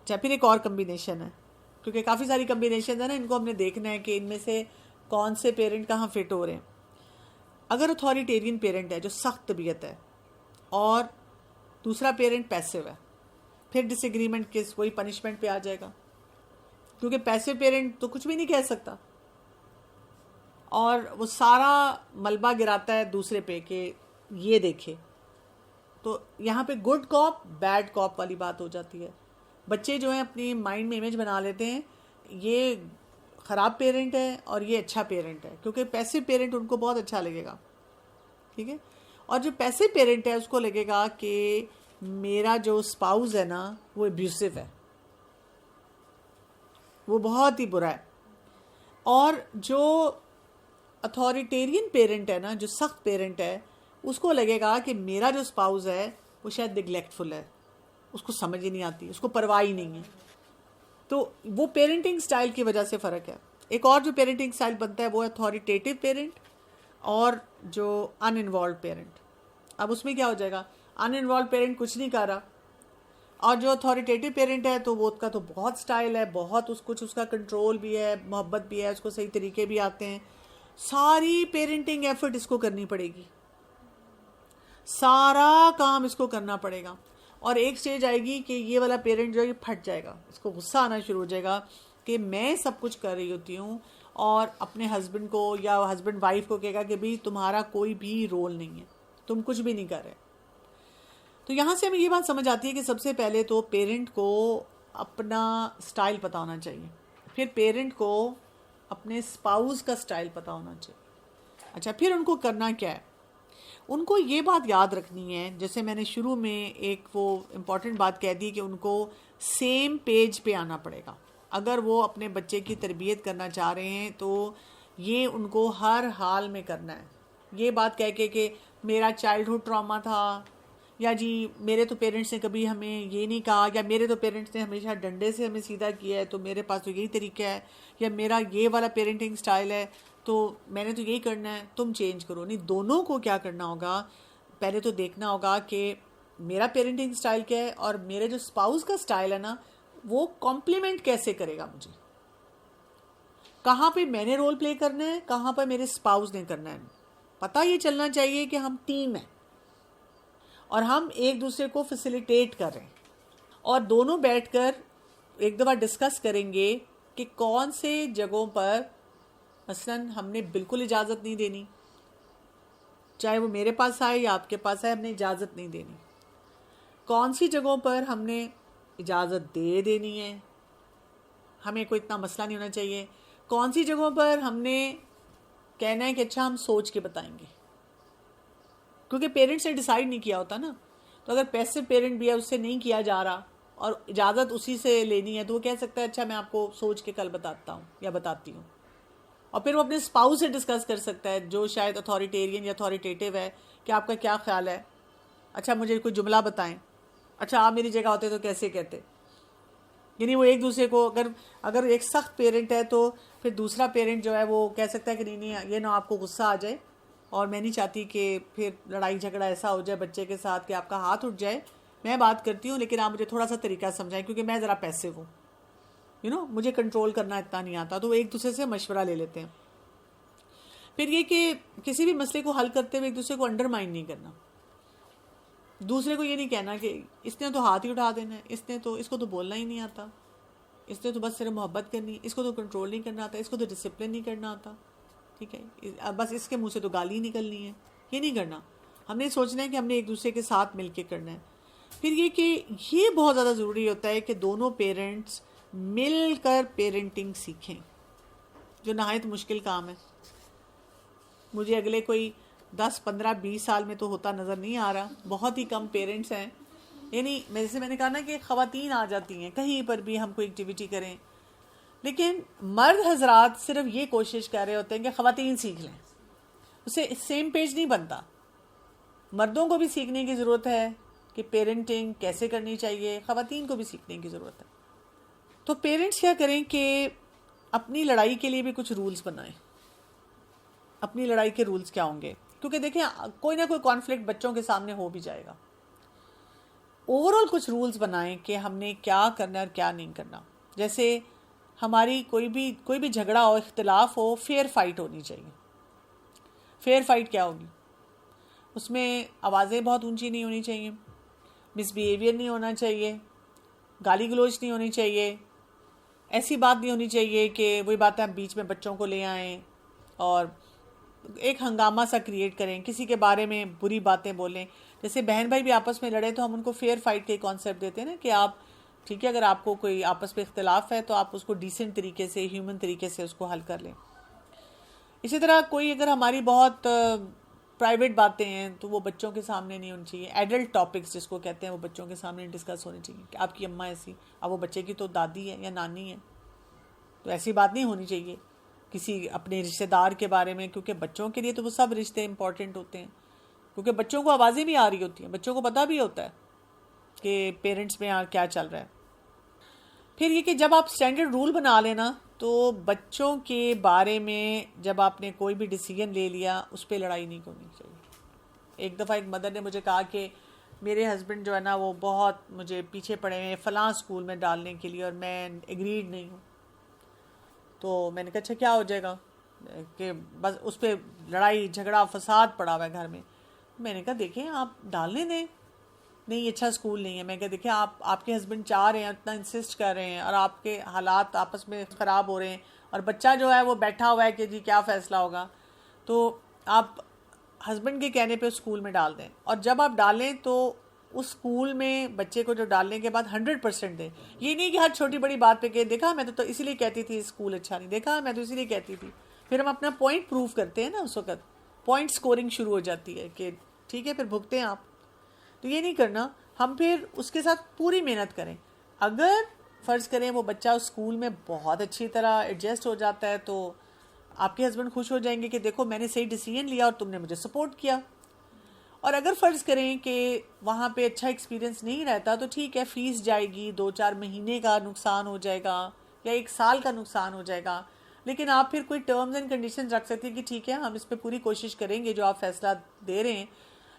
اچھا پھر ایک اور کمبینیشن ہے، کیونکہ کافی ساری کمبینیشن ہے نا، ان کو ہم نے دیکھنا ہے کہ ان میں سے کون سے پیرنٹ کہاں فٹ ہو رہے ہیں. اگر اتھارٹیرین پیرنٹ ہے جو سخت طبیعت ہے اور دوسرا پیرنٹ پیسو ہے، پھر ڈس ایگریمنٹ کس وہی پنشمنٹ پہ آ جائے گا، کیونکہ پیسو پیرنٹ تو کچھ بھی نہیں کہہ سکتا اور وہ سارا ملبہ گراتا ہے دوسرے پہ کہ یہ دیکھے. تو یہاں پہ گڈ کاپ بیڈ کاپ والی بات ہو جاتی ہے. بچے جو ہیں اپنی مائنڈ میں امیج بنا لیتے ہیں یہ خراب پیرنٹ ہے اور یہ اچھا پیرنٹ ہے، کیونکہ پیسو پیرنٹ ان کو بہت اچھا لگے گا. ٹھیک ہے، اور جو پیسو پیرنٹ ہے اس کو لگے گا کہ میرا جو اسپاؤز ہے نا وہ ابیوسو ہے، وہ بہت ہی برا ہے. اور جو اتھارٹیرین پیرنٹ ہے نا، جو سخت پیرنٹ ہے، اس کو لگے گا کہ میرا جو اسپاؤز ہے وہ شاید نگلیکٹفل ہے، اس کو سمجھ ہی نہیں آتی، اس کو پرواہ ہی نہیں ہے. تو وہ پیرنٹنگ سٹائل کی وجہ سے فرق ہے. ایک اور جو پیرنٹنگ سٹائل بنتا ہے وہ اتھارٹیٹیو پیرنٹ اور جو ان انوالوڈ پیرنٹ. اب اس میں کیا ہو جائے گا، ان انوالوڈ پیرنٹ کچھ نہیں کر رہا، اور جو اتھارٹیٹیو پیرنٹ ہے تو وہ اس کا تو بہت سٹائل ہے، بہت کچھ اس کا کنٹرول بھی ہے، محبت بھی ہے، اس کو صحیح طریقے بھی آتے ہیں. ساری پیرنٹنگ ایفرٹ اس کو کرنی پڑے گی، سارا کام اس کو کرنا پڑے گا. اور ایک سٹیج آئے گی کہ یہ والا پیرنٹ جو ہے یہ پھٹ جائے گا، اس کو غصہ آنا شروع ہو جائے گا کہ میں سب کچھ کر رہی ہوتی ہوں اور اپنے ہسبینڈ کو یا ہسبینڈ وائف کو کہے گا کہ بھئی تمہارا کوئی بھی رول نہیں ہے، تم کچھ بھی نہیں کر رہے. تو یہاں سے ہمیں یہ بات سمجھ آتی ہے کہ سب سے پہلے تو پیرنٹ کو اپنا سٹائل پتہ ہونا چاہیے، پھر پیرنٹ کو اپنے اسپاؤز کا سٹائل پتہ ہونا چاہیے. اچھا پھر ان کو کرنا کیا ہے، ان کو یہ بات یاد رکھنی ہے، جیسے میں نے شروع میں ایک وہ امپورٹنٹ بات کہہ دی کہ ان کو سیم پیج پہ آنا پڑے گا. اگر وہ اپنے بچے کی تربیت کرنا چاہ رہے ہیں تو یہ ان کو ہر حال میں کرنا ہے. یہ بات کہہ کے کہ میرا چائلڈہڈ ٹراما تھا، یا جی میرے تو پیرنٹس نے کبھی ہمیں یہ نہیں کہا، یا میرے تو پیرنٹس نے ہمیشہ ڈنڈے سے ہمیں سیدھا کیا ہے تو میرے پاس تو یہی طریقہ ہے، یا میرا یہ والا پیرنٹنگ سٹائل ہے تو میں نے تو یہی کرنا ہے، تم چینج کرو. نہیں، دونوں کو کیا کرنا ہوگا، پہلے تو دیکھنا ہوگا کہ میرا پیرنٹنگ سٹائل کیا ہے اور میرے جو اسپاؤز کا سٹائل ہے نا وہ کمپلیمنٹ کیسے کرے گا مجھے، کہاں پہ میں نے رول پلے کرنا ہے، کہاں پہ میرے اسپاؤز نے کرنا ہے. پتہ یہ چلنا چاہیے کہ ہم ٹیم ہیں اور ہم ایک دوسرے کو فیسیلیٹیٹ کر رہے ہیں، اور دونوں بیٹھ کر ایک دفعہ ڈسکس کریں گے کہ کون سے جگہوں پر مثلا ہم نے بالکل اجازت نہیں دینی، چاہے وہ میرے پاس آئے یا آپ کے پاس آئے، ہم نے اجازت نہیں دینی. کون سی جگہوں پر ہم نے اجازت دے دینی ہے، ہمیں کوئی اتنا مسئلہ نہیں ہونا چاہیے. کون سی جگہوں پر ہم نے کہنا ہے کہ اچھا ہم سوچ کے بتائیں گے، کیونکہ پیرنٹس نے ڈیسائیڈ نہیں کیا ہوتا نا. تو اگر پیسو پیرنٹ بھی ہے، اس سے نہیں کیا جا رہا اور اجازت اسی سے لینی ہے، تو وہ کہہ سکتا ہے اچھا میں آپ کو سوچ کے کل بتاتا ہوں یا بتاتی ہوں. اور پھر وہ اپنے اسپاؤس سے ڈسکس کر سکتا ہے جو شاید اتھارٹیرین یا اتھارٹیٹیو ہے کہ آپ کا کیا خیال ہے، اچھا مجھے کوئی جملہ بتائیں، اچھا آپ میری جگہ ہوتے تو کیسے کہتے. یعنی وہ ایک دوسرے کو اگر ایک سخت پیرنٹ ہے تو پھر دوسرا پیرنٹ جو ہے وہ کہہ سکتا ہے کہ نہیں یہ نہ آپ کو غصہ آ جائے، اور میں نہیں چاہتی کہ پھر لڑائی جھگڑا ایسا ہو جائے بچے کے ساتھ کہ آپ کا ہاتھ اٹھ جائے. میں بات کرتی ہوں لیکن آپ مجھے تھوڑا سا طریقہ سمجھائیں، کیونکہ میں ذرا پیسو ہوں، مجھے کنٹرول کرنا اتنا نہیں آتا. تو وہ ایک دوسرے سے مشورہ لے لیتے ہیں. پھر یہ کہ کسی بھی مسئلے کو حل کرتے ہوئے ایک دوسرے کو انڈرمائن نہیں کرنا. دوسرے کو یہ نہیں کہنا کہ اس نے تو ہاتھ ہی اٹھا دینا ہے، اس کو تو بولنا ہی نہیں آتا، اس نے تو بس صرف محبت کرنی، اس کو تو کنٹرول نہیں کرنا آتا، اس کو تو ڈسپلن نہیں کرنا آتا. ٹھیک ہے، بس اس کے منہ سے تو گالی نکلنی ہے. یہ نہیں کرنا. ہم نے سوچنا ہے کہ ہم نے ایک دوسرے کے ساتھ مل کے کرنا ہے. پھر یہ کہ یہ بہت زیادہ ضروری ہوتا ہے کہ دونوں پیرنٹس مل کر پیرنٹنگ سیکھیں، جو نہایت مشکل کام ہے. مجھے اگلے کوئی 10 15 20 سال میں تو ہوتا نظر نہیں آ رہا. بہت ہی کم پیرنٹس ہیں، یعنی جیسے میں نے کہا نا کہ خواتین آ جاتی ہیں کہیں پر بھی ہم کوئی ایکٹیویٹی کریں، لیکن مرد حضرات صرف یہ کوشش کر رہے ہوتے ہیں کہ خواتین سیکھ لیں. اسے سیم پیج نہیں بنتا. مردوں کو بھی سیکھنے کی ضرورت ہے کہ پیرنٹنگ کیسے کرنی چاہیے، خواتین کو بھی سیکھنے کی ضرورت ہے. تو پیرنٹس کیا کریں کہ اپنی لڑائی کے لیے بھی کچھ رولز بنائیں. اپنی لڑائی کے رولز کیا ہوں گے، کیونکہ دیکھیں کوئی نہ کوئی کانفلکٹ بچوں کے سامنے ہو بھی جائے گا. اوور آل کچھ رولز بنائیں کہ ہم نے کیا کرنا ہے اور کیا نہیں کرنا. جیسے ہماری کوئی بھی جھگڑا ہو، اختلاف ہو، فیئر فائٹ ہونی چاہیے. فیئر فائٹ کیا ہوگی؟ اس میں آوازیں بہت اونچی نہیں ہونی چاہیے، مس بیہیویئر نہیں ہونا چاہیے، گالی گلوچ نہیں ہونی چاہیے، ایسی بات نہیں ہونی چاہیے کہ وہی باتیں بیچ میں بچوں کو لے آئیں اور ایک ہنگامہ سا کریٹ کریں، کسی کے بارے میں بری باتیں بولیں. جیسے بہن بھائی بھی آپس میں لڑے تو ہم ان کو فیئر فائٹ کے کانسیپٹ دیتے ہیں نا کہ آپ ٹھیک ہے، اگر آپ کو کوئی آپس میں اختلاف ہے تو آپ اس کو ڈیسنٹ طریقے سے، ہیومن طریقے سے اس کو حل کر لیں. اسی طرح کوئی اگر ہماری بہت پرائیویٹ باتیں ہیں تو وہ بچوں کے سامنے نہیں ہونی چاہیے. ایڈلٹ ٹاپکس جس کو کہتے ہیں وہ بچوں کے سامنے ڈسکس ہونی چاہیے کہ آپ کی اماں ایسی، اب وہ بچے کی تو دادی ہے یا نانی ہے، تو ایسی بات نہیں ہونی چاہیے کسی اپنے رشتہ دار کے بارے میں، کیونکہ بچوں کے لیے تو وہ سب رشتے امپورٹنٹ ہوتے ہیں، کیونکہ بچوں کو آوازیں بھی آ رہی ہوتی ہیں، بچوں کو پتہ بھی ہوتا ہے کہ پیرنٹس میں یہاں کیا چل رہا ہے. پھر یہ کہ جب آپ اسٹینڈرڈ رول بنا لینا تو بچوں کے بارے میں جب آپ نے کوئی بھی ڈیسیجن لے لیا اس پہ لڑائی نہیں ہونی چاہیے. ایک دفعہ ایک مدر نے مجھے کہا کہ میرے ہسبینڈ جو ہے نا وہ بہت مجھے پیچھے پڑے ہیں فلاں اسکول میں ڈالنے کے لیے اور میں ایگریڈ نہیں ہوں. تو میں نے کہا اچھا کیا ہو جائے گا کہ بس اس پہ لڑائی جھگڑا فساد پڑا ہوا ہے گھر میں. میں نے کہا دیکھیں آپ ڈالنے دیں، نہیں اچھا اسکول نہیں ہے. میں کہا دیکھیں آپ کے ہسبینڈ چاہ رہے ہیں، اتنا انسسٹ کر رہے ہیں اور آپ کے حالات آپس میں خراب ہو رہے ہیں اور بچہ جو ہے وہ بیٹھا ہوا ہے کہ جی کیا فیصلہ ہوگا، تو آپ ہسبینڈ کے کہنے پہ اسکول میں ڈال دیں. اور جب آپ ڈالیں تو اس اسکول میں بچے کو جو ڈالنے کے بعد 100% دیں. یہ نہیں کہ ہر چھوٹی بڑی بات پہ کہ دیکھا میں تو اسی لیے کہتی تھی اسکول اچھا نہیں، دیکھا میں تو اسی لیے کہتی تھی. پھر ہم اپنا پوائنٹ پروو کرتے ہیں نا، اس وقت پوائنٹ سکورنگ شروع ہو جاتی ہے کہ ٹھیک ہے پھر بھگتے ہیں آپ. تو یہ نہیں کرنا، ہم پھر اس کے ساتھ پوری محنت کریں. اگر فرض کریں وہ بچہ اس اسکول میں بہت اچھی طرح ایڈجسٹ ہو جاتا ہے تو آپ کے ہسبینڈ خوش ہو جائیں گے کہ دیکھو میں نے صحیح ڈیسیجن لیا اور تم نے مجھے سپورٹ کیا. اور اگر فرض کریں کہ وہاں پہ اچھا ایکسپیرینس نہیں رہتا تو ٹھیک ہے، فیس جائے گی، 2-4 مہینے کا نقصان ہو جائے گا یا 1 سال کا نقصان ہو جائے گا، لیکن آپ پھر کوئی ٹرمز اینڈ کنڈیشنز رکھ سکتے ہیں کہ ٹھیک ہے ہم اس پہ پوری کوشش کریں گے جو آپ فیصلہ دے رہے ہیں،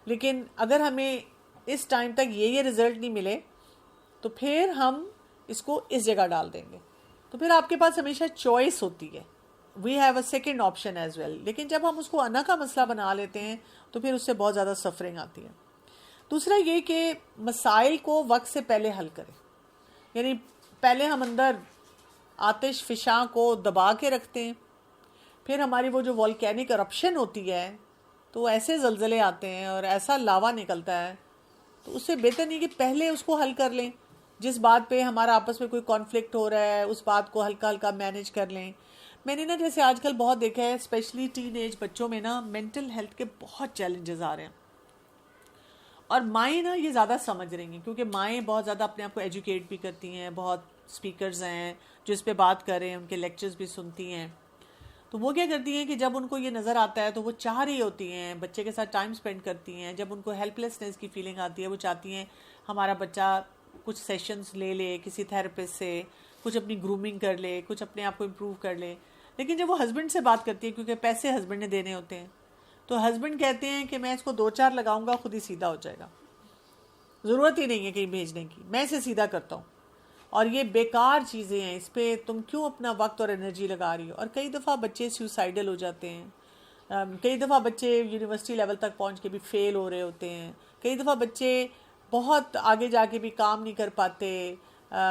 لیکن اگر ہمیں اس ٹائم تک یہ رزلٹ نہیں ملے تو پھر ہم اس کو اس جگہ ڈال دیں گے. تو پھر آپ کے پاس ہمیشہ چوائس ہوتی ہے، we have a second option as well. لیکن جب ہم اس کو انا کا مسئلہ بنا لیتے ہیں تو پھر اس سے بہت زیادہ سفرنگ آتی ہے. دوسرا یہ کہ مسائل کو وقت سے پہلے حل کریں، یعنی پہلے ہم اندر آتش فشاں کو دبا کے رکھتے ہیں، پھر ہماری وہ جو والکینک کرپشن ہوتی ہے تو ایسے زلزلے آتے ہیں اور ایسا لاوا نکلتا ہے، تو اس سے بہتر نہیں کہ پہلے اس کو حل کر لیں. جس بات پہ ہمارا آپس میں کوئی کانفلکٹ ہو رہا ہے اس بات کو ہلکا ہلکا مینیج کر لیں. میں نے نا جیسے آج کل بہت دیکھا ہے اسپیشلی ٹین ایج بچوں میں نا مینٹل ہیلتھ کے بہت چیلنجز آ رہے ہیں، اور مائیں نا یہ زیادہ سمجھ رہی ہیں کیونکہ مائیں بہت زیادہ اپنے آپ کو ایجوکیٹ بھی کرتی ہیں، بہت اسپیکرز ہیں جو اس پہ بات کر رہے ہیں، ان کے لیکچرز بھی سنتی ہیں. تو وہ کیا کرتی ہیں کہ جب ان کو یہ نظر آتا ہے تو وہ چاہ رہی ہوتی ہیں بچے کے ساتھ ٹائم سپینڈ کرتی ہیں. جب ان کو ہیلپ لیسنس کی فیلنگ آتی ہے وہ چاہتی ہیں ہمارا بچہ کچھ سیشنز لے لے کسی تھراپسٹ سے، کچھ اپنی گرومنگ کر لے، کچھ اپنے آپ کو امپروو کر لے. لیکن جب وہ ہسبینڈ سے بات کرتی ہے کیونکہ پیسے ہسبینڈ نے دینے ہوتے ہیں تو ہسبینڈ کہتے ہیں کہ میں اس کو 2-4 لگاؤں گا خود ہی سیدھا ہو جائے گا، ضرورت ہی نہیں ہے کہیں بھیجنے کی، میں اسے سیدھا کرتا ہوں اور یہ بیکار چیزیں ہیں، اس پہ تم کیوں اپنا وقت اور انرجی لگا رہی ہو. اور کئی دفعہ بچے سیوسائڈل ہو جاتے ہیں، کئی دفعہ بچے یونیورسٹی لیول تک پہنچ کے بھی فیل ہو رہے ہوتے ہیں، کئی دفعہ بچے بہت آگے جا کے بھی کام نہیں کر پاتے،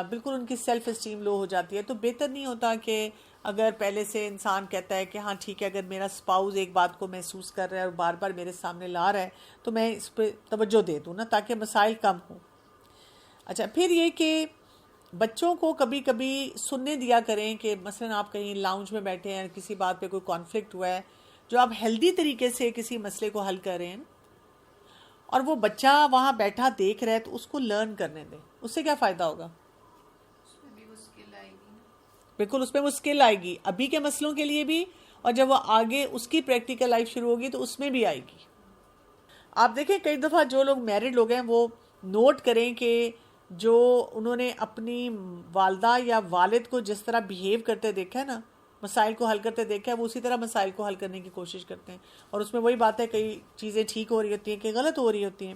بالکل ان کی سیلف اسٹیم لو ہو جاتی ہے. تو بہتر نہیں ہوتا کہ اگر پہلے سے انسان کہتا ہے کہ ہاں ٹھیک ہے اگر میرا اسپاؤز ایک بات کو محسوس کر رہا ہے اور بار بار میرے سامنے لا رہا ہے تو میں اس پہ توجہ دے دوں نا تاکہ مسائل کم ہوں. اچھا پھر یہ کہ بچوں کو کبھی کبھی سننے دیا کریں کہ مثلا آپ کہیں لاؤنج میں بیٹھے ہیں، کسی بات پہ کوئی کانفلکٹ ہوا ہے جو آپ ہیلدی طریقے سے کسی مسئلے کو حل کر رہے ہیں اور وہ بچہ وہاں بیٹھا دیکھ رہا ہے تو اس کو لرن کرنے دیں. اس سے کیا فائدہ ہوگا؟ بالکل اس پہ وہ اسکل آئے گی ابھی کے مسئلوں کے لیے بھی، اور جب وہ آگے اس کی پریکٹیکل لائف شروع ہوگی تو اس میں بھی آئے گی. آپ دیکھیں کئی دفعہ جو لوگ میرڈ لوگ ہیں وہ نوٹ کریں کہ جو انہوں نے اپنی والدہ یا والد کو جس طرح بیہیو کرتے دیکھا ہے نا، مسائل کو حل کرتے دیکھا ہے، وہ اسی طرح مسائل کو حل کرنے کی کوشش کرتے ہیں. اور اس میں وہی بات ہے کئی چیزیں ٹھیک ہو رہی ہوتی ہیں کہ غلط ہو رہی ہوتی ہیں.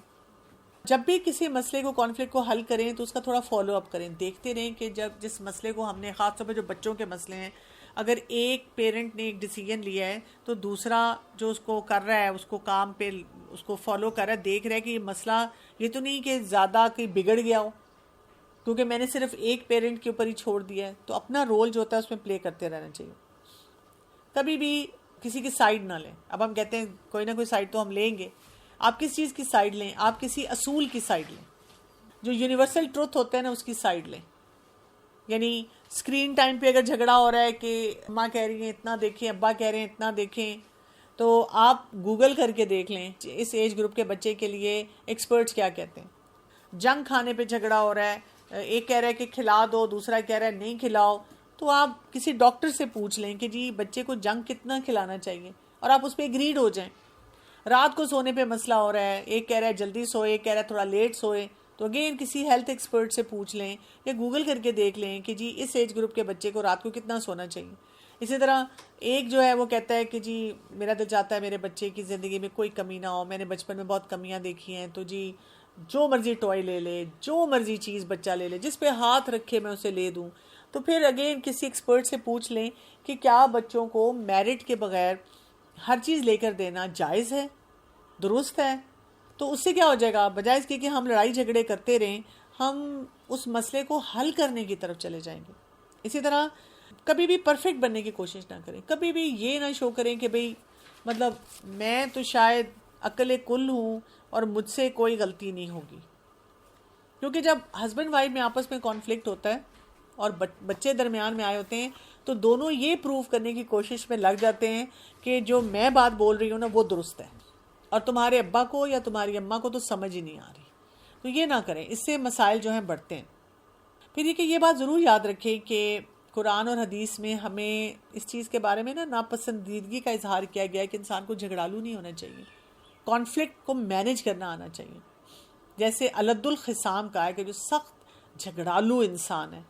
جب بھی کسی مسئلے کو کانفلکٹ کو حل کریں تو اس کا تھوڑا فالو اپ کریں، دیکھتے رہیں کہ جب جس مسئلے کو ہم نے، خاص طور پہ جو بچوں کے مسئلے ہیں، اگر ایک پیرنٹ نے ایک ڈیسیجن لیا ہے تو دوسرا جو اس کو کر رہا ہے، اس کو کام پہ اس کو فالو کر رہا ہے، دیکھ رہا ہے کہ یہ مسئلہ یہ تو نہیں کہ زیادہ کہ بگڑ گیا ہو کیونکہ میں نے صرف ایک پیرنٹ کے اوپر ہی چھوڑ دیا ہے، تو اپنا رول جو ہوتا ہے اس میں پلے کرتے رہنا چاہیے. کبھی بھی کسی کی سائیڈ نہ لیں. اب ہم کہتے ہیں کوئی نہ کوئی سائیڈ تو ہم لیں گے. آپ کس چیز کی سائیڈ لیں؟ آپ کسی اصول کی سائیڈ لیں، جو یونیورسل ٹروتھ ہوتا ہے نا اس کی سائیڈ لیں. یعنی اسکرین ٹائم پہ اگر جھگڑا ہو رہا ہے کہ اماں کہہ رہی ہیں اتنا دیکھیں، ابا کہہ رہے ہیں اتنا دیکھیں، تو آپ گوگل کر کے دیکھ لیں اس ایج گروپ کے بچے کے لیے ایکسپرٹس کیا کہتے ہیں. جنک کھانے پہ جھگڑا ہو رہا ہے، ایک کہہ رہا ہے کہ کھلا دو، دوسرا کہہ رہا ہے نہیں کھلاؤ، تو آپ کسی ڈاکٹر سے پوچھ لیں کہ جی بچے کو جنک کتنا کھلانا چاہیے، اور آپ اس پہ ایگریڈ ہو جائیں. رات کو سونے پہ مسئلہ ہو رہا ہے، ایک کہہ رہا ہے جلدی سوئے، ایک کہہ رہا ہے تھوڑا لیٹ سوئے، تو اگین کسی ہیلتھ ایکسپرٹ سے پوچھ لیں یا گوگل کر کے دیکھ لیں کہ جی اس ایج گروپ کے بچے کو رات کو کتنا سونا چاہیے. اسی طرح ایک جو ہے وہ کہتا ہے کہ جی میرا دل چاہتا ہے میرے بچے کی زندگی میں کوئی کمی نہ ہو، میں نے بچپن میں بہت کمیاں دیکھی ہیں، تو جی جو مرضی ٹوائے لے لے، جو مرضی چیز بچہ لے لے، جس پہ ہاتھ رکھے میں اسے لے دوں. تو پھر اگین کسی ایکسپرٹ سے پوچھ لیں کہ کیا بچوں کو میرٹ کے بغیر ہر چیز لے کر دینا جائز ہے، درست ہے. تو اس سے کیا ہو جائے گا، بجائے اس کے کہ ہم لڑائی جھگڑے کرتے رہیں، ہم اس مسئلے کو حل کرنے کی طرف چلے جائیں گے. اسی طرح کبھی بھی پرفیکٹ بننے کی کوشش نہ کریں. کبھی بھی یہ نہ شو کریں کہ بھئی مطلب میں تو شاید عقل کل ہوں اور مجھ سے کوئی غلطی نہیں ہوگی. کیونکہ جب ہسبینڈ وائف میں آپس میں کانفلکٹ ہوتا ہے اور بچے درمیان میں آئے ہوتے ہیں تو دونوں یہ پروف کرنے کی کوشش میں لگ جاتے ہیں کہ جو میں بات بول رہی ہوں نا وہ درست ہے، اور تمہارے ابا کو یا تمہاری اماں کو تو سمجھ ہی نہیں آ رہی. تو یہ نہ کریں، اس سے مسائل جو ہیں بڑھتے ہیں. پھر یہ کہ یہ بات ضرور یاد رکھیں کہ قرآن اور حدیث میں ہمیں اس چیز کے بارے میں نا ناپسندیدگی کا اظہار کیا گیا ہے کہ انسان کو جھگڑالو نہیں ہونا چاہیے، کانفلکٹ کو مینج کرنا آنا چاہیے. جیسے الد الخصام کا ہے کہ جو سخت جھگڑالو انسان ہے.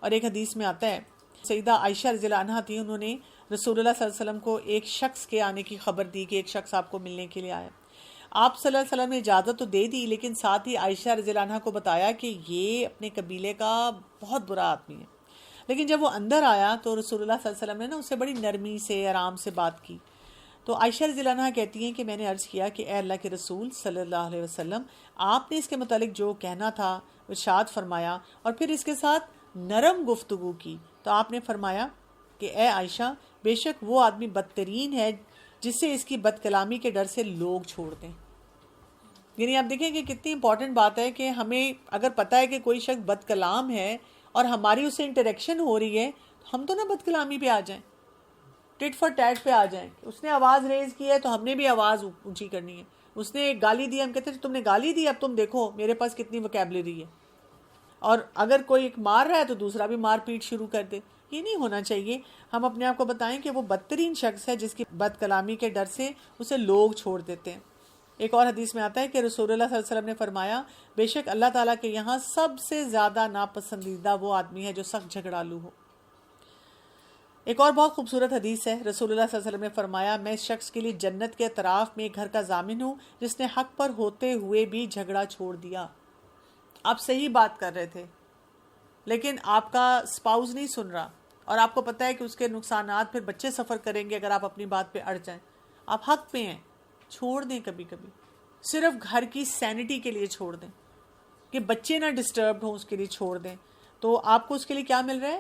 اور ایک حدیث میں آتا ہے، سیدہ عائشہ رضی اللہ عنہا تھی، انہوں نے رسول اللہ صلی اللہ علیہ وسلم کو ایک شخص کے آنے کی خبر دی کہ ایک شخص آپ کو ملنے کے لیے آیا. آپ صلی اللہ علیہ وسلم نے اجازت تو دے دی، لیکن ساتھ ہی عائشہ رضی اللہ عنہا کو بتایا کہ یہ اپنے قبیلے کا بہت برا آدمی ہے. لیکن جب وہ اندر آیا تو رسول اللہ صلی اللہ علیہ وسلم نے نا اسے بڑی نرمی سے آرام سے بات کی. تو عائشہ رضی اللہ عنہا کہتی ہیں کہ میں نے عرض کیا کہ اے اللہ کے رسول صلی اللہ علیہ وسلم، آپ نے اس کے متعلق جو کہنا تھا ارشاد فرمایا، اور پھر اس کے ساتھ نرم گفتگو کی. تو آپ نے فرمایا کہ اے عائشہ، بے شک وہ آدمی بدترین ہے جسے اس کی بد کلامی کے ڈر سے لوگ چھوڑ دیں. یعنی آپ دیکھیں کہ کتنی امپورٹنٹ بات ہے کہ ہمیں اگر پتہ ہے کہ کوئی شخص بد کلام ہے اور ہماری اس سے انٹریکشن ہو رہی ہے، ہم تو نہ بد کلامی پہ آ جائیں، ٹٹ فار ٹیٹ پہ آ جائیں. اس نے آواز ریز کی ہے تو ہم نے بھی آواز اونچی کرنی ہے. اس نے ایک گالی دی، ہم کہتے ہیں تم نے گالی دی، اب تم دیکھو میرے پاس کتنی وکیبلری ہے. اور اگر کوئی ایک مار رہا ہے تو دوسرا بھی مار پیٹ شروع کر دے. یہ نہیں ہونا چاہیے. ہم اپنے آپ کو بتائیں کہ وہ بدترین شخص ہے جس کی بد کلامی کے ڈر سے اسے لوگ چھوڑ دیتے ہیں. ایک اور حدیث میں آتا ہے کہ رسول اللہ صلی اللہ علیہ وسلم نے فرمایا، بے شک اللہ تعالیٰ کے یہاں سب سے زیادہ ناپسندیدہ وہ آدمی ہے جو سخت جھگڑالو ہو. ایک اور بہت خوبصورت حدیث ہے، رسول اللہ صلی اللہ علیہ وسلم نے فرمایا، میں اس شخص کے لیے جنت کے اطراف میں ایک گھر کا ضامن ہوں جس نے حق پر ہوتے ہوئے بھی جھگڑا چھوڑ دیا. آپ صحیح بات کر رہے تھے لیکن آپ کا اسپاؤز نہیں سن رہا، اور آپ کو پتہ ہے کہ اس کے نقصانات پھر بچے سفر کریں گے اگر آپ اپنی بات پہ اڑ جائیں. آپ حق پہ ہیں، چھوڑ دیں. کبھی کبھی صرف گھر کی سینٹی کے لیے چھوڑ دیں کہ بچے نہ ڈسٹربڈ ہوں، اس کے لیے چھوڑ دیں. تو آپ کو اس کے لیے کیا مل رہا ہے؟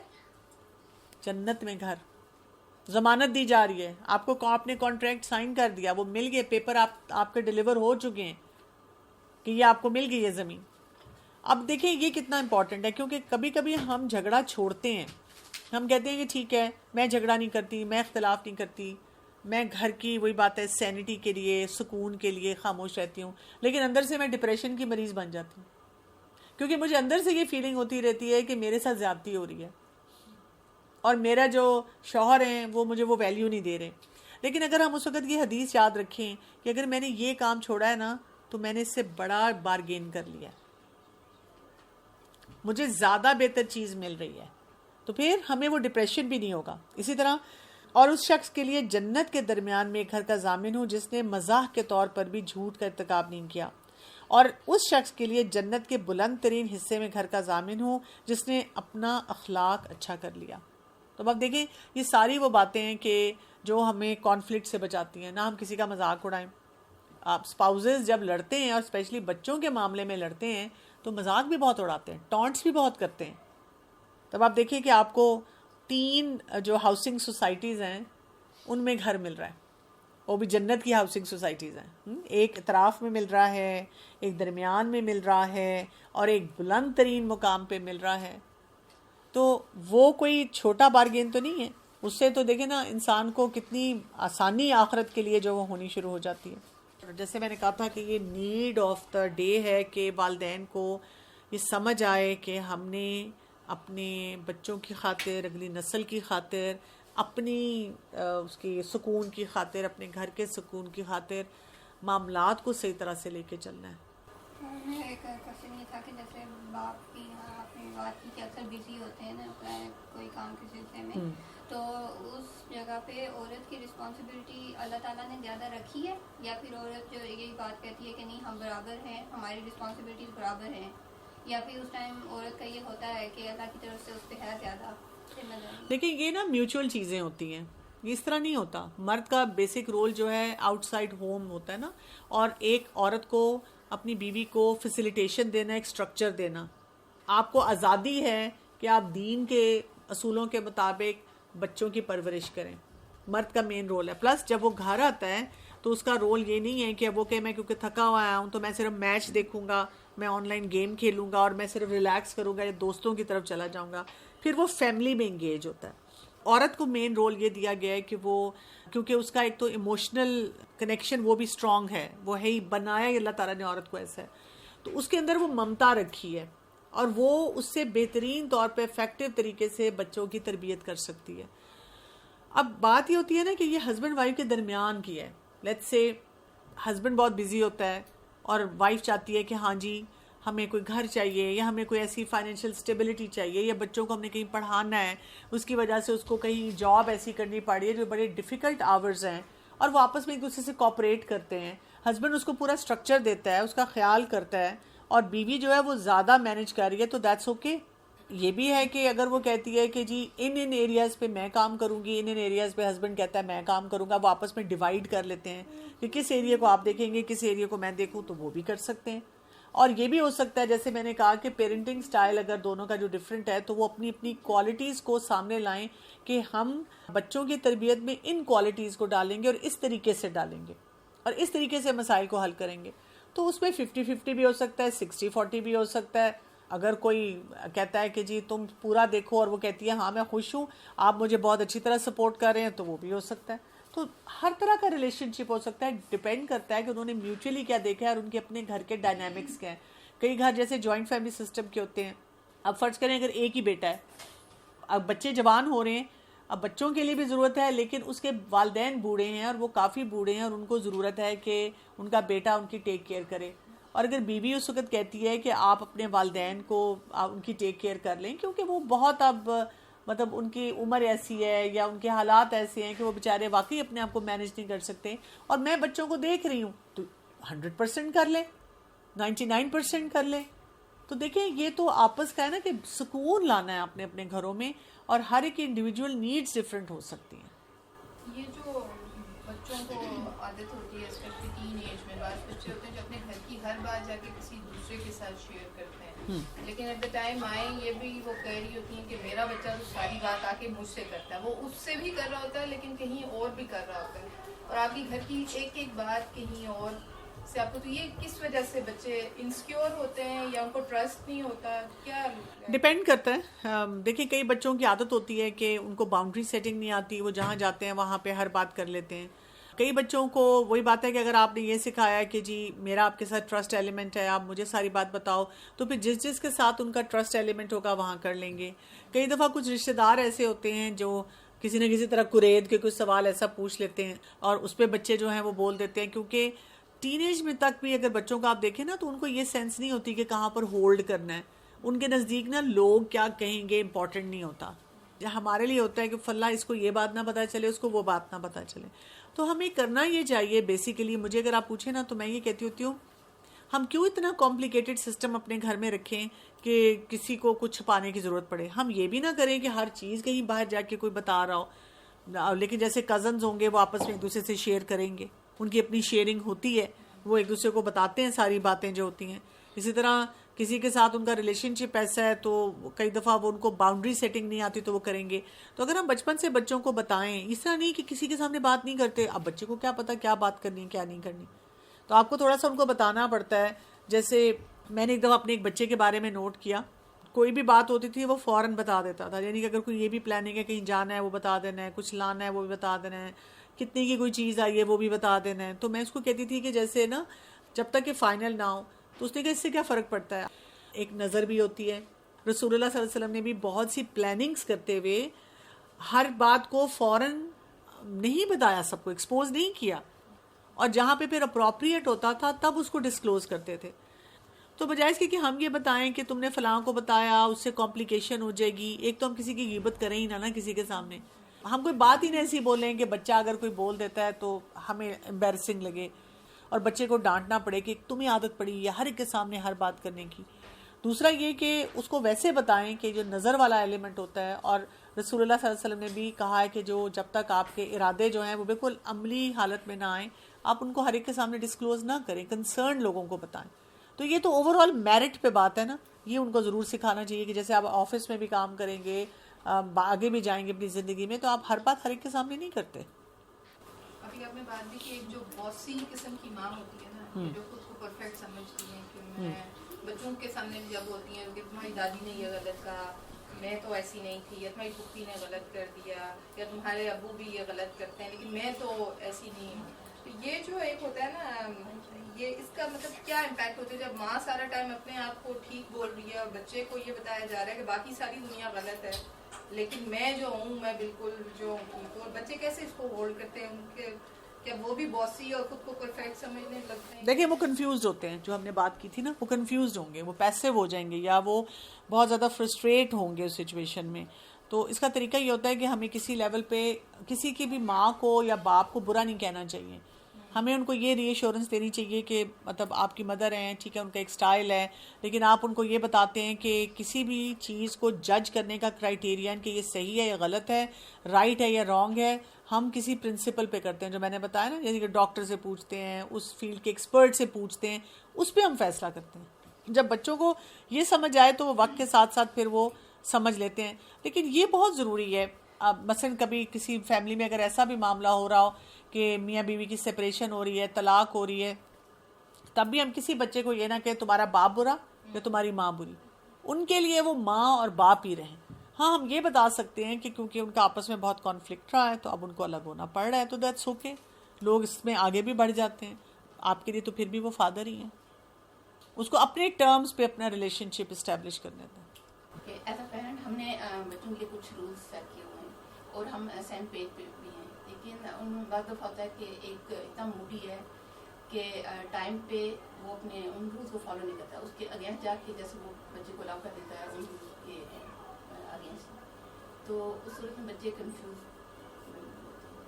جنت میں گھر، ضمانت دی جا رہی ہے. آپ کو آپ نے کانٹریکٹ سائن کر دیا، وہ مل گئے، پیپر آپ کے ڈیلیور ہو چکے ہیں کہ یہ آپ کو مل گئی ہے زمین. اب دیکھیں یہ کتنا امپورٹنٹ ہے، کیونکہ کبھی کبھی ہم جھگڑا چھوڑتے ہیں. ہم کہتے ہیں کہ ٹھیک ہے میں جھگڑا نہیں کرتی، میں اختلاف نہیں کرتی، میں گھر کی وہی بات ہے سینٹی کے لیے، سکون کے لیے خاموش رہتی ہوں. لیکن اندر سے میں ڈپریشن کی مریض بن جاتی ہوں، کیونکہ مجھے اندر سے یہ فیلنگ ہوتی رہتی ہے کہ میرے ساتھ زیادتی ہو رہی ہے اور میرا جو شوہر ہیں وہ مجھے وہ ویلیو نہیں دے رہے. لیکن اگر ہم اس وقت یہ حدیث یاد رکھیں کہ اگر میں نے یہ کام چھوڑا ہے نا تو میں نے اس سے بڑا بارگین کر لیا، مجھے زیادہ بہتر چیز مل رہی ہے، تو پھر ہمیں وہ ڈپریشن بھی نہیں ہوگا. اسی طرح اور اس شخص کے لیے جنت کے درمیان میں ایک گھر کا ضامن ہوں جس نے مزاح کے طور پر بھی جھوٹ کا ارتکاب نہیں کیا اور اس شخص کے لیے جنت کے بلند ترین حصے میں گھر کا ضامن ہوں جس نے اپنا اخلاق اچھا کر لیا. تو اب دیکھیں یہ ساری وہ باتیں ہیں کہ جو ہمیں کانفلکٹ سے بچاتی ہیں. نہ ہم کسی کا مذاق اڑائیں. آپ اسپاؤزز جب لڑتے ہیں اور اسپیشلی بچوں کے معاملے میں لڑتے ہیں تو مذاق بھی بہت اڑاتے ہیں, ٹانٹس بھی بہت کرتے ہیں. تب آپ دیکھیں کہ آپ کو 3 جو ہاؤسنگ سوسائٹیز ہیں ان میں گھر مل رہا ہے, وہ بھی جنت کی ہاؤسنگ سوسائٹیز ہیں. ایک اطراف میں مل رہا ہے, ایک درمیان میں مل رہا ہے, اور ایک بلند ترین مقام پہ مل رہا ہے. تو وہ کوئی چھوٹا بارگین تو نہیں ہے. اس سے تو دیکھیں نا انسان کو کتنی آسانی آخرت کے لیے جو وہ ہونی شروع ہو جاتی ہے. جیسے میں نے کہا تھا کہ یہ نیڈ آف دا ڈے ہے کہ والدین کو یہ سمجھ آئے کہ ہم نے اپنے بچوں کی خاطر, اگلی نسل کی خاطر, اپنی اس کی سکون کی خاطر, اپنے گھر کے سکون کی خاطر معاملات کو صحیح طرح سے لے کے چلنا ہے. ایک کوشچن یہ تھا کہ جیسے باپ کی آپ نے بات کی کہ اکثر بزی ہوتے ہیں نا اپنا کوئی کام کے سلسلے میں, تو اس جگہ پہ عورت کی رسپانسبلٹی اللہ تعالیٰ نے زیادہ رکھی ہے, یا پھر عورت جو یہی بات کہتی ہے کہ نہیں ہم برابر ہیں, ہماری رسپانسبلٹیز برابر ہیں, یا پھر اس ٹائم عورت کا یہ ہوتا ہے کہ اللہ کی طرف سے اس پہ ہے زیادہ ذمہ داری؟ لیکن یہ نا میوچول چیزیں ہوتی ہیں, یہ اس طرح نہیں ہوتا. مرد کا بیسک رول جو ہے آؤٹ سائڈ ہوم ہوتا ہے نا, اور ایک عورت کو اپنی بیوی کو فیسیلیٹیشن دینا, ایک سٹرکچر دینا. آپ کو آزادی ہے کہ آپ دین کے اصولوں کے مطابق بچوں کی پرورش کریں. مرد کا مین رول ہے. پلس جب وہ گھر آتا ہے تو اس کا رول یہ نہیں ہے کہ وہ کہ میں کیونکہ تھکا ہوا آیا ہوں تو میں صرف میچ دیکھوں گا, میں آن لائن گیم کھیلوں گا اور میں صرف ریلیکس کروں گا یا دوستوں کی طرف چلا جاؤں گا. پھر وہ فیملی میں انگیج ہوتا ہے. عورت کو مین رول یہ دیا گیا ہے کہ وہ کیونکہ اس کا ایک تو ایموشنل کنیکشن وہ بھی اسٹرانگ ہے, وہ ہے ہی, بنایا ہی اللہ تعالیٰ نے عورت کو ایسا ہے, تو اس کے اندر وہ ممتا رکھی ہے اور وہ اس سے بہترین طور پہ افیکٹو طریقے سے بچوں کی تربیت کر سکتی ہے. اب بات یہ ہوتی ہے نا کہ یہ ہسبینڈ وائف کے درمیان کی ہے. لیٹس سے ہسبینڈ بہت بزی ہوتا ہے اور وائف چاہتی ہے کہ ہاں جی ہمیں کوئی گھر چاہیے, یا ہمیں کوئی ایسی فائنینشیل اسٹیبلٹی چاہیے, یا بچوں کو ہم نے کہیں پڑھانا ہے, اس کی وجہ سے اس کو کہیں جاب ایسی کرنی پڑ رہی ہے جو بڑے ڈیفیکلٹ آورز ہیں, اور وہ آپس میں ایک دوسرے سے کوآپریٹ کرتے ہیں. ہسبینڈ اس کو پورا اسٹرکچر دیتا ہے, اس کا خیال کرتا ہے, اور بیوی جو ہے وہ زیادہ مینیج کر رہی ہے, تو دیٹس اوکے. یہ بھی ہے کہ اگر وہ کہتی ہے کہ جی ان ایریاز پہ میں کام کروں گی, ان ایریاز پہ ہسبینڈ کہتا ہے میں کام کروں گا, وہ آپس میں ڈیوائڈ کر لیتے ہیں کہ کس ایریا کو آپ دیکھیں گے, کس ایریا کو میں دیکھوں, تو وہ بھی کر سکتے ہیں. اور یہ بھی ہو سکتا ہے جیسے میں نے کہا کہ پیرنٹنگ سٹائل اگر دونوں کا جو ڈیفرنٹ ہے تو وہ اپنی اپنی کوالٹیز کو سامنے لائیں کہ ہم بچوں کی تربیت میں ان کوالٹیز کو ڈالیں گے اور اس طریقے سے ڈالیں گے اور اس طریقے سے مسائل کو حل کریں گے. تو اس میں 50-50 بھی ہو سکتا ہے, 60-40 بھی ہو سکتا ہے. اگر کوئی کہتا ہے کہ جی تم پورا دیکھو اور وہ کہتی ہے ہاں میں خوش ہوں, آپ مجھے بہت اچھی طرح سپورٹ کر رہے ہیں, تو وہ بھی ہو سکتا ہے. تو ہر طرح کا ریلیشن شپ ہو سکتا ہے, ڈپینڈ کرتا ہے کہ انہوں نے میوچولی کیا دیکھا ہے اور ان کے اپنے گھر کے ڈائنامکس کیا ہیں. کئی گھر جیسے جوائنٹ فیملی سسٹم کے ہوتے ہیں. اب فرض کریں اگر ایک ہی بیٹا ہے, اب بچے جوان ہو رہے ہیں, اب بچوں کے لیے بھی ضرورت ہے, لیکن اس کے والدین بوڑھے ہیں اور وہ کافی بوڑھے ہیں اور ان کو ضرورت ہے کہ ان کا بیٹا ان کی ٹیک کیئر کرے. اور اگر بیوی اس وقت کہتی ہے کہ آپ اپنے والدین کو ان کی ٹیک کیئر کر لیں کیونکہ وہ بہت اب مطلب ان کی عمر ایسی ہے یا ان کے حالات ایسے ہیں کہ وہ بیچارے واقعی اپنے آپ کو مینیج نہیں کر سکتے, اور میں بچوں کو دیکھ رہی ہوں, تو 100% کر لیں, 99% کر لیں. تو دیکھیں یہ تو آپس کا ہے نا کہ سکون لانا ہے اپنے اپنے گھروں میں, اور ہر ایک انڈیویجول نیڈز ڈفرینٹ ہو سکتی ہیں. یہ جو بچوں کو عادت ہوتی ہے اسپیشلی ٹین ایج میں, بعض بچے ہوتے ہیں جو اپنے گھر کی ہر بات جا کے کسی دوسرے کے ساتھ شیئر کرتے ہیں, لیکن ایٹ دا ٹائم آئیں یہ بھی وہ کہہ رہی ہوتی ہیں کہ میرا بچہ تو ساری بات آ کے مجھ سے کرتا ہے, وہ اس سے بھی کر رہا ہوتا ہے لیکن کہیں اور بھی کر رہا ہوتا ہے, اور آپ کی گھر کی ایک ایک بات کہیں اور سے آپ کو, تو یہ کس وجہ سے بچے انسیکیور ہوتے ہیں یا ان کو ٹرسٹ نہیں ہوتا, کیا ڈپینڈ کرتا ہے. دیکھیں کئی بچوں کی عادت ہوتی ہے کہ ان کو باؤنڈری سیٹنگ نہیں آتی, وہ جہاں جاتے ہیں وہاں پہ ہر بات کر لیتے ہیں. کئی بچوں کو وہی بات ہے کہ اگر آپ نے یہ سکھایا کہ جی میرا آپ کے ساتھ ٹرسٹ ایلیمنٹ ہے, آپ مجھے ساری بات بتاؤ, تو پھر جس جس کے ساتھ ان کا ٹرسٹ ایلیمنٹ ہوگا وہاں کر لیں گے. کئی دفعہ کچھ رشتہ دار ایسے ہوتے ہیں جو کسی نہ کسی طرح قرید کے کچھ سوال ایسا پوچھ لیتے ہیں اور اس پہ بچے جو ہیں وہ بول دیتے ہیں, کیونکہ ٹین ایج میں تک بھی اگر بچوں کو آپ دیکھیں نا تو ان کو یہ سینس نہیں ہوتی کہ کہاں پر ہولڈ کرنا ہے. ان کے نزدیک نا لوگ کیا کہیں گے امپورٹنٹ نہیں ہوتا. ہمارے لیے ہوتا ہے کہ فلاں اس کو یہ بات نہ پتہ چلے, اس کو وہ بات نہ پتہ چلے. تو ہمیں کرنا یہ چاہیے بیسیکلی, مجھے اگر آپ پوچھیں نا تو میں یہ کہتی ہوتی ہوں ہم کیوں اتنا کمپلیکیٹڈ سسٹم اپنے گھر میں رکھیں کہ کسی کو کچھ چھپانے کی ضرورت پڑے. ہم یہ بھی نہ کریں کہ ہر چیز کہیں باہر جا کے کوئی بتا رہا ہو, لیکن جیسے کزنز ہوں گے وہ آپس میں ایک دوسرے سے شیئر کریں گے, ان کی اپنی شیئرنگ ہوتی ہے, وہ ایک دوسرے کو بتاتے ہیں ساری باتیں جو ہوتی ہیں. اسی طرح کسی کے ساتھ ان کا ریلیشن شپ ایسا ہے تو کئی دفعہ وہ ان کو باؤنڈری سیٹنگ نہیں آتی تو وہ کریں گے. تو اگر ہم بچپن سے بچوں کو بتائیں, اس طرح نہیں کہ کسی کے سامنے بات نہیں کرتے, اب بچے کو کیا پتا کیا بات کرنی کیا نہیں کرنی, تو آپ کو تھوڑا سا ان کو بتانا پڑتا ہے. جیسے میں نے ایک دفعہ اپنے ایک بچے کے بارے میں نوٹ کیا, کوئی بھی بات ہوتی تھی وہ فوراً بتا دیتا تھا. یعنی کہ اگر کوئی یہ بھی پلاننگ ہے کہیں جانا ہے وہ بتا دینا ہے, کچھ لانا ہے وہ بھی بتا دینا ہے, کتنے کی کوئی چیز آئی ہے وہ بھی بتا دینا ہے. تو میں اس کو کہتی تھی کہ جیسے نا جب تک کہ فائنل نہ ہو, تو اس نے کہا اس سے کیا فرق پڑتا ہے, ایک نظر بھی ہوتی ہے. رسول اللہ صلی اللہ علیہ وسلم نے بھی بہت سی پلاننگز کرتے ہوئے ہر بات کو فوراً نہیں بتایا, سب کو ایکسپوز نہیں کیا, اور جہاں پہ پھر اپروپریٹ ہوتا تھا تب اس کو ڈسکلوز کرتے تھے. تو بجائے اس کے کہ ہم یہ بتائیں کہ تم نے فلاں کو بتایا اس سے کمپلیکیشن ہو جائے گی, ایک تو ہم کسی کی غیبت کریں ہی نہ کسی کے سامنے, ہم کوئی بات ہی نہیں ایسی بولیں کہ بچہ اگر کوئی بول دیتا ہے تو ہمیں امبیرسنگ لگے اور بچے کو ڈانٹنا پڑے کہ تمہیں عادت پڑی ہے ہر ایک کے سامنے ہر بات کرنے کی. دوسرا یہ کہ اس کو ویسے بتائیں کہ جو نظر والا ایلیمنٹ ہوتا ہے, اور رسول اللہ صلی اللہ علیہ وسلم نے بھی کہا ہے کہ جو جب تک آپ کے ارادے جو ہیں وہ بالکل عملی حالت میں نہ آئیں, آپ ان کو ہر ایک کے سامنے ڈسکلوز نہ کریں, کنسرن لوگوں کو بتائیں. تو یہ تو اوور آل میرٹ پہ بات ہے نا, یہ ان کو ضرور سکھانا چاہیے کہ جیسے آپ آفس میں بھی کام کریں گے, آگے بھی جائیں گے اپنی زندگی میں, تو آپ ہر بات ہر ایک کے سامنے نہیں کرتے. ابھی آپ نے بات دی کہ ایک جو باسی قسم کی ماں ہوتی ہے نا, جو خود کو پرفیکٹ سمجھتی ہیں کہ میں بچوں کے سامنے جب ہوتی ہیں کہ تمہاری دادی نے یہ غلط کہا, میں تو ایسی نہیں تھی, یا تمہاری پھوپھی نے غلط کر دیا, یا تمہارے ابو بھی یہ غلط کرتے ہیں لیکن میں تو ایسی نہیں ہوں. تو یہ جو ایک ہوتا ہے نا, یہ اس کا مطلب کیا امپیکٹ ہوتا ہے جب ماں سارا ٹائم اپنے آپ کو ٹھیک بول رہی ہے اور بچے کو یہ بتایا جا رہا ہے کہ باقی ساری دنیا غلط ہے لیکن میں جو ہوں میں بالکل جو ہوں. تو بچے کیسے اس کو ہولڈ کرتے ہیں, ان کے کیا وہ بھی باسی اور خود کو پرفیکٹ سمجھنے لگتے ہیں؟ دیکھیں وہ کنفیوزڈ ہوتے ہیں, جو ہم نے بات کی تھی نا, وہ کنفیوزڈ ہوں گے, وہ پیسو ہو جائیں گے, یا وہ بہت زیادہ فرسٹریٹ ہوں گے اس سچویشن میں. تو اس کا طریقہ یہ ہوتا ہے کہ ہمیں کسی لیول پہ کسی کی بھی ماں کو یا باپ کو برا نہیں کہنا چاہیے. ہمیں ان کو یہ ری ایشورنس دینی چاہیے کہ مطلب آپ کی مدر ہیں, ٹھیک ہے, ان کا ایک سٹائل ہے, لیکن آپ ان کو یہ بتاتے ہیں کہ کسی بھی چیز کو جج کرنے کا کرائیٹیرین کہ یہ صحیح ہے یا غلط ہے, رائٹ ہے یا رانگ ہے, ہم کسی پرنسپل پہ کرتے ہیں, جو میں نے بتایا نا, جیسے کہ ڈاکٹر سے پوچھتے ہیں, اس فیلڈ کے ایکسپرٹ سے پوچھتے ہیں, اس پہ ہم فیصلہ کرتے ہیں. جب بچوں کو یہ سمجھ آئے تو وہ وقت کے ساتھ ساتھ پھر وہ سمجھ لیتے ہیں. لیکن یہ بہت ضروری ہے. اب مثلاً کبھی کسی فیملی میں اگر ایسا بھی معاملہ ہو رہا ہو کہ میاں بیوی کی سپریشن ہو رہی ہے, طلاق ہو رہی ہے, تب بھی ہم کسی بچے کو یہ نہ کہ تمہارا باپ برا یا تمہاری ماں بری, ان کے لیے وہ ماں اور باپ ہی رہیں. ہاں ہم یہ بتا سکتے ہیں کہ کیونکہ ان کا آپس میں بہت کانفلکٹ رہا ہے تو اب ان کو الگ ہونا پڑ رہا ہے, تو دیٹس اوکے. لوگ اس میں آگے بھی بڑھ جاتے ہیں, آپ کے لیے تو پھر بھی وہ فادر ہی ہیں, اس کو اپنے ٹرمز پہ اپنا ریلیشن شپ اسٹیبلش کرنے دیں. ایز اے پیرنٹ ہم نے بچوں کے کچھ رولس سیٹ کیے ہوئے ہیں اور ہم سیم پیج پہ بھی ہیں, لیکن ان بعض دفعہ ہوتا ہے کہ ایک اتنا موڈی ہے کہ ٹائم پہ وہ اپنے ان رولس کو فالو نہیں کرتا, اس کے اگینسٹ جا کے جیسے وہ بچے کو الاؤ کر دیتا ہے ان رولس کے اگینسٹ, تو اس صورت میں بچے کنفیوز.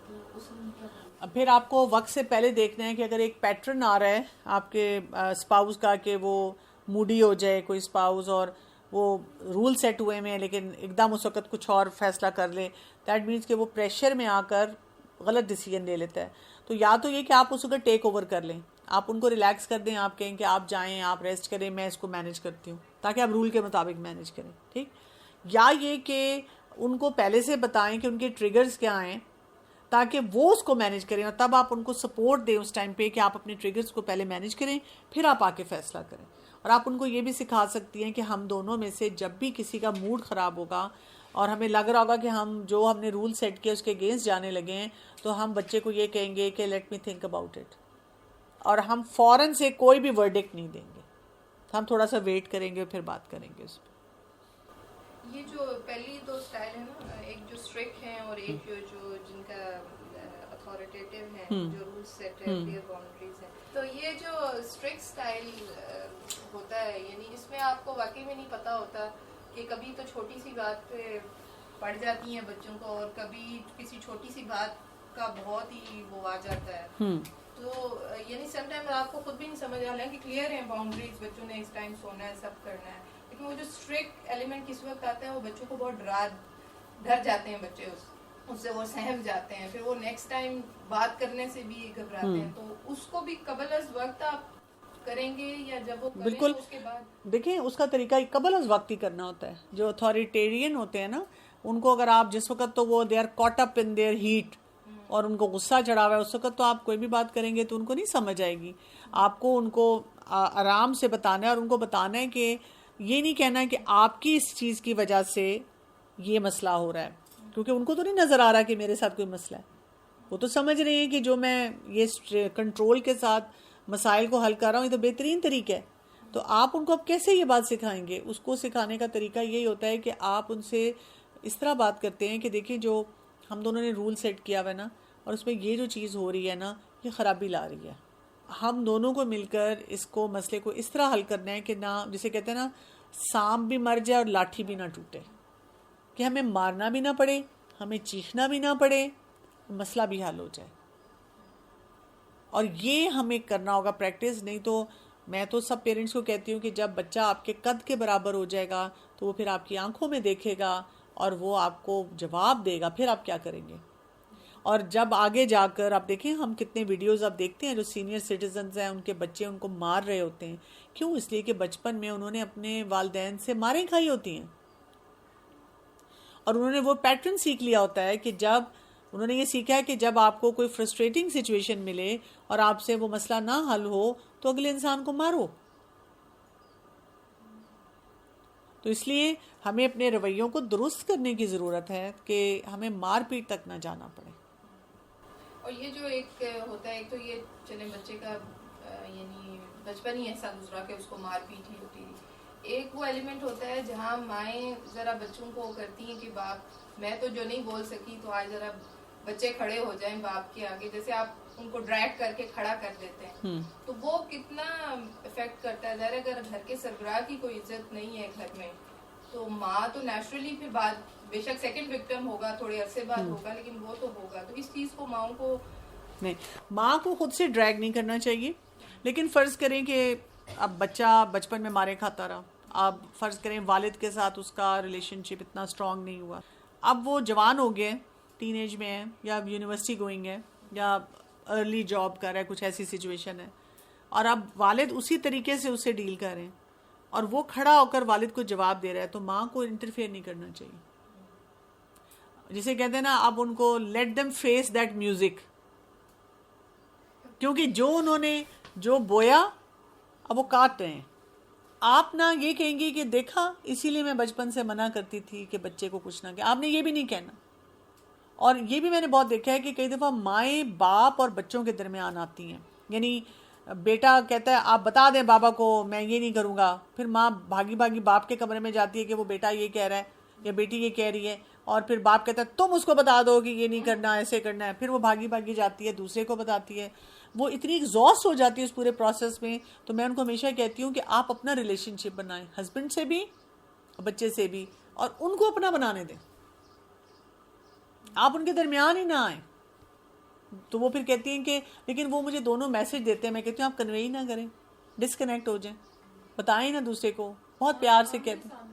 تو اس میں کیا کریں؟ پھر آپ کو وقت سے پہلے دیکھنا ہے کہ اگر ایک پیٹرن آ رہا ہے آپ کے اسپاؤس کا کہ وہ موڈی ہو جائے کوئی اسپاؤس, اور وہ رول سیٹ ہوئے میں لیکن ایک دم اس وقت کچھ اور فیصلہ کر لے, دیٹ مینس کہ وہ پریشر میں آ کر غلط ڈیسیجن لے لیتا ہے. تو یا تو یہ کہ آپ اس وقت ٹیک اوور کر لیں, آپ ان کو ریلیکس کر دیں, آپ کہیں کہ آپ جائیں, آپ ریسٹ کریں, میں اس کو مینیج کرتی ہوں, تاکہ آپ رول کے مطابق مینیج کریں, ٹھیک. یا یہ کہ ان کو پہلے سے بتائیں کہ ان کے ٹریگرز کیا ہیں تاکہ وہ اس کو مینیج کریں, اور تب آپ ان کو سپورٹ دیں اس ٹائم پہ کہ آپ اپنے ٹریگرز کو پہلے مینیج کریں, پھر آپ آ کے فیصلہ کریں. اور آپ ان کو یہ بھی سکھا سکتی ہیں کہ ہم دونوں میں سے جب بھی کسی کا موڈ خراب ہوگا اور ہمیں لگ رہا ہوگا کہ ہم نے رول سیٹ کیا اس کے اگینسٹ جانے لگے ہیں, تو ہم بچے کو یہ کہیں گے کہ let me think about it, اور ہم فوراً سے کوئی بھی ورڈکٹ نہیں دیں گے, ہم تھوڑا سا ویٹ کریں گے, پھر بات کریں گے اس پہ. یہ جو پہلی دو سٹائل ہے نا, ایک جو اسٹرکٹ ہیں اور ایک جو جن کا اتھارٹیٹیو ہے, جو رول سیٹ ہے, کلیئر باؤنڈریز ہیں, تو یہ جو اسٹرکٹ سٹائل ہوتا ہے, یعنی اس میں آپ کو واقعی میں نہیں پتا ہوتا کہ کبھی تو چھوٹی سی بات پہ پڑ جاتی ہیں بچوں کو, اور کبھی کسی چھوٹی سی بات کا بہت ہی وہ آ جاتا ہے. تو یعنی سم ٹائم آپ کو خود بھی نہیں سمجھ آ رہا ہے کہ کلیئر ہیں باؤنڈریز، بچوں نے اس ٹائم سونا ہے، سب کرنا ہے، لیکن وہ جو اسٹرکٹ ایلیمنٹ کس وقت آتا ہے وہ بچوں کو بہت ڈر جاتے ہیں بچے، اس سے وہ سہم جاتے ہیں، پھر وہ نیکسٹ ٹائم بات کرنے سے بھی گھبراتے ہیں. تو اس کو بھی قبل از وقت آپ کریں گے یا جب وہ کریں بالکل. اس کے بعد؟ دیکھیں اس کا طریقہ قبل از وقت ہی کرنا ہوتا ہے. جو اتھارٹیرین ہوتے ہیں نا، ان کو اگر آپ جس وقت تو وہ they are caught up in their heat اور ان کو غصہ چڑھا ہوا ہے، اس وقت تو آپ کوئی بھی بات کریں گے تو ان کو نہیں سمجھ آئے گی. آپ کو ان کو آرام سے بتانا ہے، اور ان کو بتانا ہے کہ یہ نہیں کہنا ہے کہ آپ کی اس چیز کی وجہ سے یہ مسئلہ ہو رہا ہے، کیونکہ ان کو تو نہیں نظر آ رہا کہ میرے ساتھ کوئی مسئلہ ہے. وہ تو سمجھ رہے ہیں کہ جو میں یہ کنٹرول کے ساتھ مسائل کو حل کر رہا ہوں یہ تو بہترین طریقہ ہے. تو آپ ان کو اب کیسے یہ بات سکھائیں گے؟ اس کو سکھانے کا طریقہ یہی ہوتا ہے کہ آپ ان سے اس طرح بات کرتے ہیں کہ دیکھیں جو ہم دونوں نے رول سیٹ کیا ہوا ہے نا، اور اس میں یہ جو چیز ہو رہی ہے نا، یہ خرابی لا رہی ہے. ہم دونوں کو مل کر اس کو مسئلے کو اس طرح حل کرنا ہے کہ نہ، جسے کہتے ہیں نا، سانپ بھی مر جائے اور لاٹھی بھی نہ ٹوٹے، کہ ہمیں مارنا بھی نہ پڑے، ہمیں چیخنا بھی نہ پڑے، مسئلہ بھی حل ہو جائے. اور یہ ہمیں کرنا ہوگا پریکٹس. نہیں تو میں تو سب پیرنٹس کو کہتی ہوں کہ جب بچہ آپ کے قد کے برابر ہو جائے گا تو وہ پھر آپ کی آنکھوں میں دیکھے گا اور وہ آپ کو جواب دے گا، پھر آپ کیا کریں گے؟ اور جب آگے جا کر آپ دیکھیں، ہم کتنے ویڈیوز آپ دیکھتے ہیں جو سینئر سٹیزنز ہیں، ان کے بچے ان کو مار رہے ہوتے ہیں. کیوں؟ اس لیے کہ بچپن میں انہوں نے اپنے والدین سے ماریں کھائی ہوتی ہیں، اور انہوں نے وہ پیٹرن سیکھ لیا ہوتا ہے کہ جب انہوں نے یہ سیکھا ہے کہ جب آپ کو کوئی فرسٹریٹنگ سچویشن ملے اور آپ سے وہ مسئلہ نہ حل ہو تو اگلے انسان کو مارو. تو اس لیے ہمیں اپنے رویوں کو درست کرنے کی ضرورت ہے کہ ہمیں مار پیٹ تک نہ جانا پڑے. اور یہ جو ایک ہوتا ہے، ایک تو یہ چلے بچے کا یعنی بچپن ہی ایسا گزرا کہ اس کو مار پیٹ ہی ہوتی تھی. ایک وہ ایلیمنٹ ہوتا ہے جہاں مائیں ذرا بچوں کو کرتی ہیں کہ باپ میں تو جو نہیں بول سکی تو آج ذرا بچے کھڑے ہو جائیں باپ کے آگے، جیسے آپ ان کو ڈریگ کر کے کھڑا کر دیتے ہیں. تو وہ کتنا افیکٹ کرتا ہے. ظاہر اگر گھر کے سربراہ کی کوئی عزت نہیں ہے گھر میں تو ماں تو نیچرلی پھر بعد بے شک سیکنڈ وکٹم ہوگا، تھوڑے عرصے بعد ہوگا، لیکن وہ تو ہوگا. تو اس چیز کو ماؤں کو نہیں، ماں کو خود سے ڈریگ نہیں کرنا چاہیے. لیکن فرض کریں کہ اب بچہ بچپن میں مارے کھاتا رہا، اب فرض کریں والد کے ساتھ اس کا ریلیشن شپ اتنا اسٹرانگ نہیں ہوا، اب وہ جوان ہو گئے، ٹین ایج میں ہے یا یونیورسٹی گوئنگ ہے یا ارلی جاب کر رہا ہے، کچھ ایسی سچویشن ہے، اور اب والد اسی طریقے سے اسے ڈیل کر رہے ہیں اور وہ کھڑا ہو کر والد کو جواب دے رہا ہے، تو ماں کو انٹرفیئر نہیں کرنا چاہیے. جسے کہتے ہیں نا، اب ان کو let them face that music, کیونکہ جو انہوں نے جو بویا اب وہ کاٹ رہے ہیں. آپ نہ یہ کہیں گی کہ دیکھا اسی لیے میں بچپن سے منع کرتی تھی کہ بچے کو کچھ نہ کہ، آپ نے یہ بھی نہیں کہنا. اور یہ بھی میں نے بہت دیکھا ہے کہ کئی دفعہ مائیں باپ اور بچوں کے درمیان آتی ہیں. یعنی بیٹا کہتا ہے آپ بتا دیں بابا کو میں یہ نہیں کروں گا، پھر ماں بھاگی بھاگی باپ کے کمرے میں جاتی ہے کہ وہ بیٹا یہ کہہ رہا ہے یا بیٹی یہ کہہ رہی ہے، اور پھر باپ کہتا ہے تم اس کو بتا دو کہ یہ نہیں کرنا، ایسے کرنا ہے. پھر وہ بھاگی بھاگی جاتی ہے دوسرے کو بتاتی ہے. وہ اتنی ایگزاسٹ ہو جاتی ہے اس پورے پروسیس میں. تو میں ان کو ہمیشہ کہتی ہوں کہ آپ اپنا ریلیشن شپ بنائیں، ہسبینڈ سے بھی، بچے سے بھی، اور ان کو اپنا بنانے دیں. آپ ان کے درمیان ہی نہ آئیں. تو وہ پھر کہتی ہیں کہ لیکن وہ مجھے دونوں میسج دیتے ہیں. میں کہتی ہوں آپ کنوے ہی نہ کریں، ڈسکنیکٹ ہو جائیں، بتائیں نا دوسرے کو، بہت پیار سے کہتے ہیں.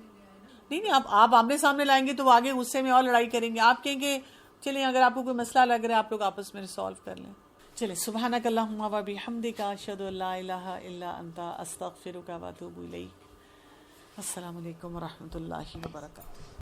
نہیں آپ آمنے سامنے لائیں گے تو وہ آگے غصے میں اور لڑائی کریں گے. آپ کہیں گے چلیں اگر آپ کو کوئی مسئلہ لگ رہا ہے آپ لوگ آپس میں ریسالو کر لیں. چلیں، سبحانک اللہم و بحمدک، اشہد ان لا الہ الا انت، استغفرک و اتوب الیک. السلام علیکم و رحمۃ اللہ وبرکاتہ.